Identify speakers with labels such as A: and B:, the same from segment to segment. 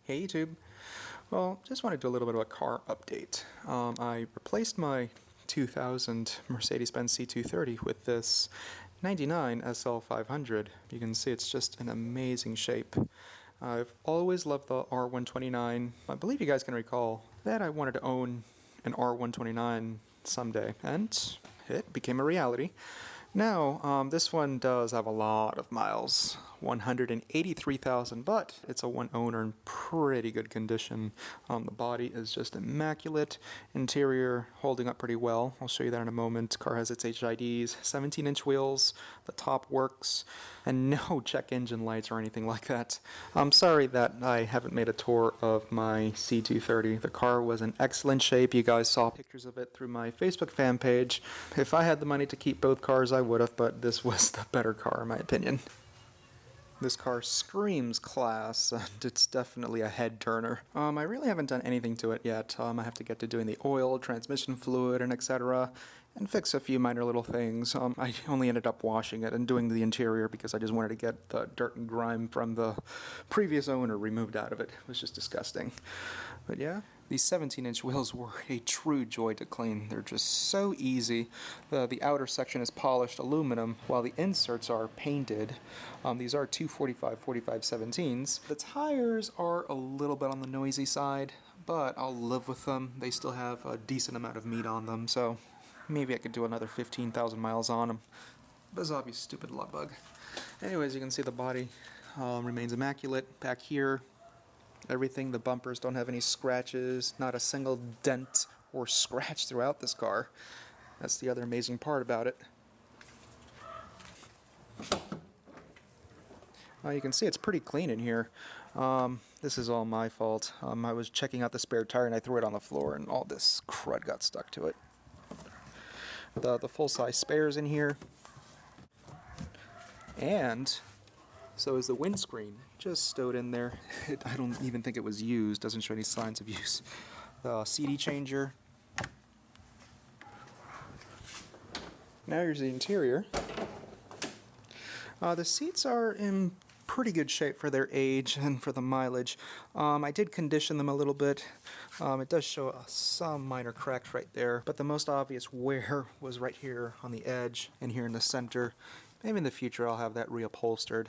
A: Hey YouTube. Well, just want to do a little bit of a car update. I replaced my 2000 Mercedes-Benz C230 with this 99 SL500. You can see it's just an amazing shape. I've always loved the R129. I believe you guys can recall that I wanted to own an R129 someday, and it became a reality. Now, this one does have a lot of miles, 183,000, but it's a one owner in pretty good condition. The body is just immaculate, interior holding up pretty well. I'll show you that in a moment. Car has its HIDs, 17-inch wheels, the top works, and no check engine lights or anything like that. I'm sorry that I haven't made a tour of my C230. The car was in excellent shape. You guys saw pictures of it through my Facebook fan page. If I had the money to keep both cars, I would have, but this was the better car in my opinion. This car screams class, and it's definitely a head turner. I really haven't done anything to it yet. I have to get to doing the oil, transmission fluid, and etc., and fix a few minor little things. I only ended up washing it and doing the interior because I just wanted to get the dirt and grime from the previous owner removed out of it. It was just disgusting. But yeah, these 17-inch wheels were a true joy to clean. They're just so easy. The outer section is polished aluminum while the inserts are painted. These are 245 17s. The tires are a little bit on the noisy side, but I'll live with them. They still have a decent amount of meat on them, so maybe I could do another 15,000 miles on them. Bizarre, stupid love bug. Anyways, you can see the body remains immaculate. Back here, everything, the bumpers don't have any scratches, not a single dent or scratch throughout this car. That's the other amazing part about it. You can see it's pretty clean in here. This is all my fault. I was checking out the spare tire and I threw it on the floor and all this crud got stuck to it. The full-size spares in here. And so is the windscreen, just stowed in there. I don't even think it was used, doesn't show any signs of use. The CD changer. Now here's the interior. The seats are in pretty good shape for their age and for the mileage. I did condition them a little bit. It does show some minor cracks right there, but the most obvious wear was right here on the edge and here in the center. Maybe in the future I'll have that reupholstered.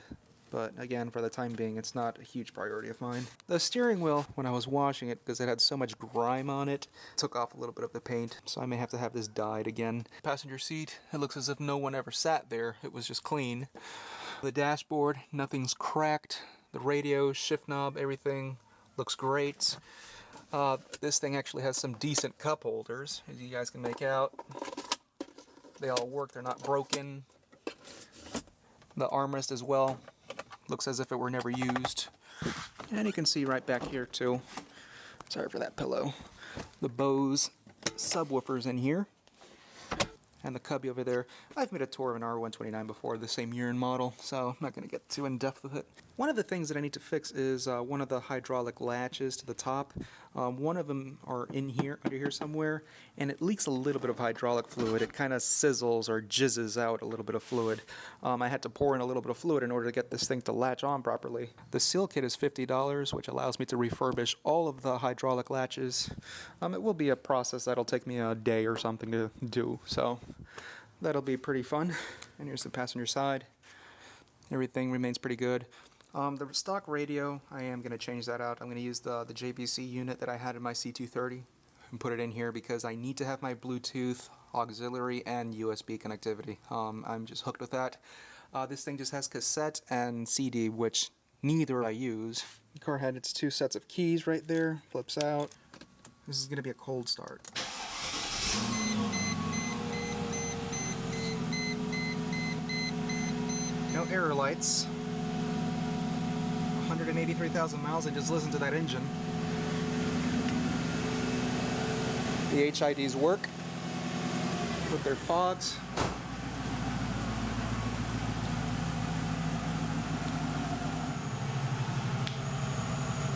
A: But again, for the time being, it's not a huge priority of mine. The steering wheel, when I was washing it, because it had so much grime on it, took off a little bit of the paint, so I may have to have this dyed again. Passenger seat, it looks as if no one ever sat there. It was just clean. The dashboard, nothing's cracked. The radio, shift knob, everything looks great. This thing actually has some decent cup holders, as you guys can make out. They all work, they're not broken. The armrest as well looks as if it were never used. And you can see right back here too. Sorry for that pillow. The Bose subwoofers in here. And the cubby over there. I've made a tour of an R129 before, the same year and model, so I'm not going to get too in-depth with it. One of the things that I need to fix is one of the hydraulic latches to the top. One of them are in here, under here somewhere, and it leaks a little bit of hydraulic fluid. It kind of sizzles or jizzes out a little bit of fluid. I had to pour in a little bit of fluid in order to get this thing to latch on properly. The seal kit is $50, which allows me to refurbish all of the hydraulic latches. It will be a process that'll take me a day or something to do, so that'll be pretty fun. And here's the passenger side. Everything remains pretty good. The stock radio, I am going to change that out. I'm going to use the JVC unit that I had in my C230 and put it in here because I need to have my Bluetooth, auxiliary, and USB connectivity. I'm just hooked with that. This thing just has cassette and CD, which neither I use. The car had its two sets of keys right there, flips out. This is going to be a cold start. No error lights. 183,000 miles, and just listen to that engine. The HIDs work with their fogs.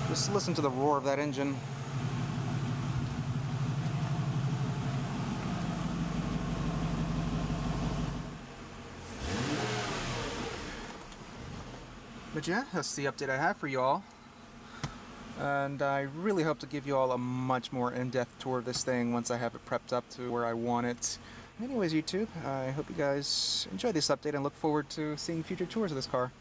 A: Just listen to the roar of that engine. But yeah, that's the update I have for y'all. And I really hope to give you all a much more in-depth tour of this thing once I have it prepped up to where I want it. Anyways, YouTube, I hope you guys enjoy this update and look forward to seeing future tours of this car.